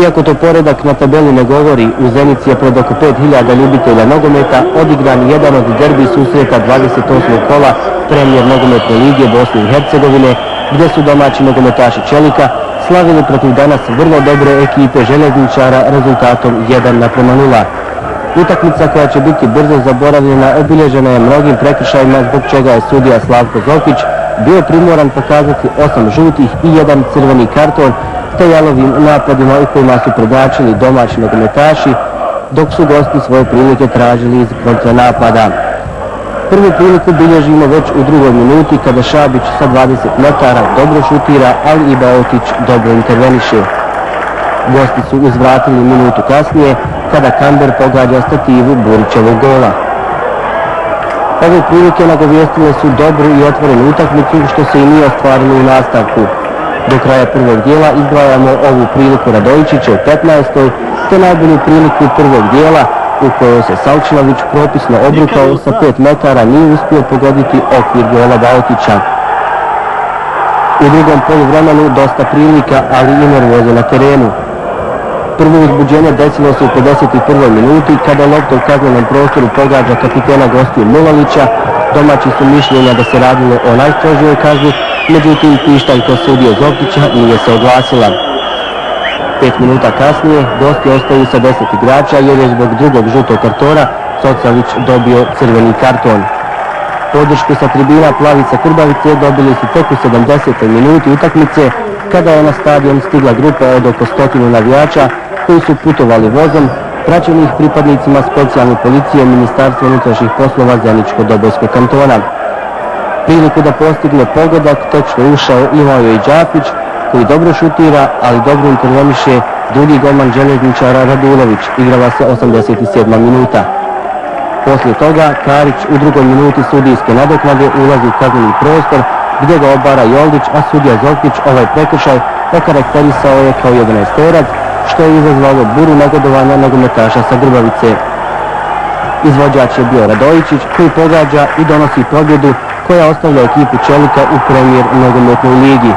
Iako to poredak na tabeli ne govori, u Zenici je pred oko 5000 ljubitelja nogometa odigran jedan od derbi susreta 28. kola Premijer nogometne lige Bosne i Hercegovine, gdje su domaći nogometaši Čelika slavili protiv danas vrlo dobre ekipe Željezničara rezultatom 1:0. Utakmica koja će biti brzo zaboravljena obilježena je mnogim prekršajima, zbog čega je sudija Slavko Zokić bio primoran pokazati 8 žutih i 1 crveni karton, te jalovim napadima u kojima su prednjačili domaći nogometaši, dok su gosti svoje prilike tražili iz kontranapada. Prvu priliku bilježimo već u drugoj minuti kada Šabić sa 20 metara dobro šutira, ali i Bajotić dobro interveniše. Gosti su uzvratili minutu kasnije kada Kamber pogađa stativu Burićevog gola. Ove prilike nagovijestile su dobru i otvorenu utakmicu, što se i nije ostvarilo u nastavku. Do kraja prvog dijela izdvajamo ovu priliku Radojičića u 15. te najbolju priliku prvog dijela u kojoj se Salčinović propisno obrukao sa 5 metara, nije uspio pogoditi okvir gola Bajotića. U drugom poluvremenu dosta prilika, ali i nervoze na terenu. Prvo uzbuđenje desilo se u 51. minuti kada lopta u kaznenom prostoru pogađa kapitena gostiju Mulalića. Domaći su mišljenja da se radilo o najstrožijoj kazni, međutim pištaljka sudije Zokića nije se oglasila. 5 minuta kasnije gosti ostaju sa 10 igrača jer je zbog drugog žutog kartona Cocalić dobio crveni karton. Podršku sa tribina Plavice Krbavice dobili su tek u 70. minuti utakmice kada je na stadion stigla grupa od oko 100 navijača koji su putovali vozom, praćenih pripadnicima specijalne policije Ministarstva unutrašnjih poslova Zeničko-Dobojskog kantona. Priliku da postigne pogodak točno ušao imao je i Đapić, koji dobro šutira, ali dobro interveniše drugi golman Željezničara Radulović. Igrala se 87. minuta. Poslije toga Karić u drugoj minuti sudijske nadoknade ulazi u kazneni prostor gdje ga obara Joldić, a sudija Zokić ovaj prekršaj okarakterisao je kao 11-terac, što je izazvalo buru negodovanja nogometaša sa Grbavice. Izvođač je bio Radojičić, koji pogađa i donosi pobjedu koja ostavlja ekipu Čelika u Premijer nogometnoj ligi.